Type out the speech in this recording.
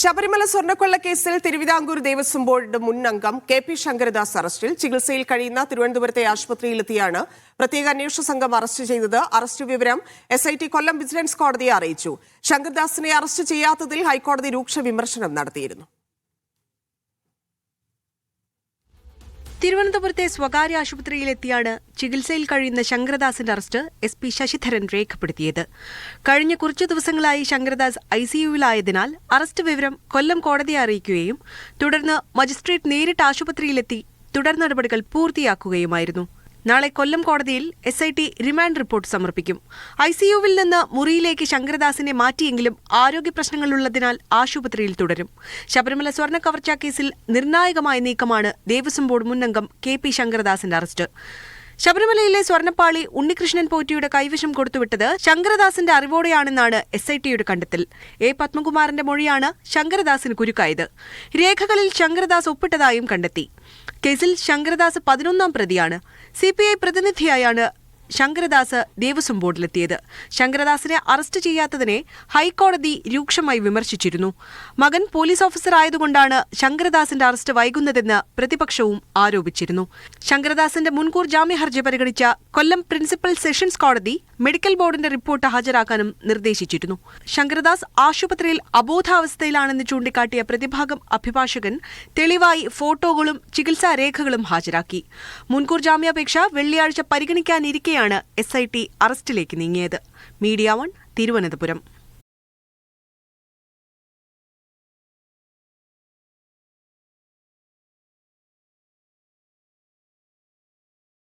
ശബരിമല സ്വർണ്ണക്കൊള്ള കേസിൽ തിരുവിതാംകൂർ ദേവസ്വം ബോർഡ് മുൻ അംഗം KP ശങ്കരദാസ് അറസ്റ്റിൽ. ചികിത്സയിൽ കഴിയുന്ന തിരുവനന്തപുരത്തെ ആശുപത്രിയിലെത്തിയാണ് പ്രത്യേക അന്വേഷണ സംഘം അറസ്റ്റ് ചെയ്തത്. അറസ്റ്റ് വിവരം SIT കൊല്ലം വിജിലൻസ് കോടതിയെ അറിയിച്ചു. ശങ്കരദാസിനെ അറസ്റ്റ് ചെയ്യാത്തതിൽ ഹൈക്കോടതി രൂക്ഷ വിമർശനം നടത്തിയിരുന്നു. തിരുവനന്തപുരത്തെ സ്വകാര്യ ആശുപത്രിയിലെത്തിയാണ് ചികിത്സയിൽ കഴിയുന്ന ശങ്കരദാസിന്റെ അറസ്റ്റ് SP ശശിധരൻ രേഖപ്പെടുത്തിയത്. കഴിഞ്ഞ കുറച്ചു ദിവസങ്ങളായി ശങ്കരദാസ് ICUവിലായതിനാൽ അറസ്റ്റ് വിവരം കൊല്ലം കോടതിയെ അറിയിക്കുകയും തുടർന്ന് മജിസ്ട്രേറ്റ് നേരിട്ട് ആശുപത്രിയിലെത്തി തുടർ നടപടികൾ പൂർത്തിയാക്കുകയുമായിരുന്നു. നാളെ കൊല്ലം കോടതിയിൽ SIT റിമാൻഡ് റിപ്പോർട്ട് സമർപ്പിക്കും. ICUവിൽ നിന്ന് മുറിയിലേക്ക് ശങ്കരദാസിനെ മാറ്റിയെങ്കിലും ആരോഗ്യ പ്രശ്നങ്ങളുള്ളതിനാൽ ആശുപത്രിയിൽ തുടരും. ശബരിമല സ്വർണ്ണ കവർച്ചാ കേസിൽ നിർണായകമായ നീക്കമാണ് ദേവസ്വം ബോർഡ് മുൻ അംഗം KP ശങ്കരദാസിന്റെ അറസ്റ്റ്. ശബരിമലയിലെ സ്വർണ്ണപ്പാളി ഉണ്ണികൃഷ്ണൻ പോറ്റിയുടെ കൈവശം കൊടുത്തുവിട്ടത് ശങ്കരദാസിന്റെ അറിവോടെയാണെന്നാണ് SITയുടെ കണ്ടെത്തൽ. A. പത്മകുമാറിന്റെ മൊഴിയാണ് ശങ്കരദാസിന് കുരുക്കായത്. രേഖകളിൽ ശങ്കരദാസ് ഒപ്പിട്ടതായും കണ്ടെത്തി. കേസിൽ ശങ്കരദാസ് 11ാം പ്രതിയാണ്. CPI പ്രതിനിധിയായാണ് ശങ്കരദാസ് ദേവസ്വം ബോർഡിലെത്തിയത്. ശങ്കരദാസിനെ അറസ്റ്റ് ചെയ്യാത്തതിനെ ഹൈക്കോടതി രൂക്ഷമായി വിമർശിച്ചിരുന്നു. മകൻ പോലീസ് ഓഫീസർ ആയതുകൊണ്ടാണ് ശങ്കരദാസിന്റെ അറസ്റ്റ് വൈകുന്നതെന്ന് പ്രതിപക്ഷവും ആരോപിച്ചിരുന്നു. ശങ്കരദാസിന്റെ മുൻകൂർ ജാമ്യ ഹർജി പരിഗണിച്ച കൊല്ലം പ്രിൻസിപ്പൽ സെഷൻസ് കോടതി മെഡിക്കൽ ബോർഡിന്റെ റിപ്പോർട്ട് ഹാജരാക്കാനും നിർദ്ദേശിച്ചിരുന്നു. ശങ്കരദാസ് ആശുപത്രിയിൽ അബോധാവസ്ഥയിലാണെന്ന് ചൂണ്ടിക്കാട്ടിയ പ്രതിഭാഗം അഭിഭാഷകൻ തെളിവായി ഫോട്ടോകളും ചികിത്സാ രേഖകളും ഹാജരാക്കി. മുൻകൂർ ജാമ്യാപേക്ഷ വെള്ളിയാഴ്ച പരിഗണിക്കാനിരിക്കെയാണ് SIT അറസ്റ്റിലേക്ക് നീങ്ങിയത്. മീഡിയ 1 തിരുവനന്തപുരം.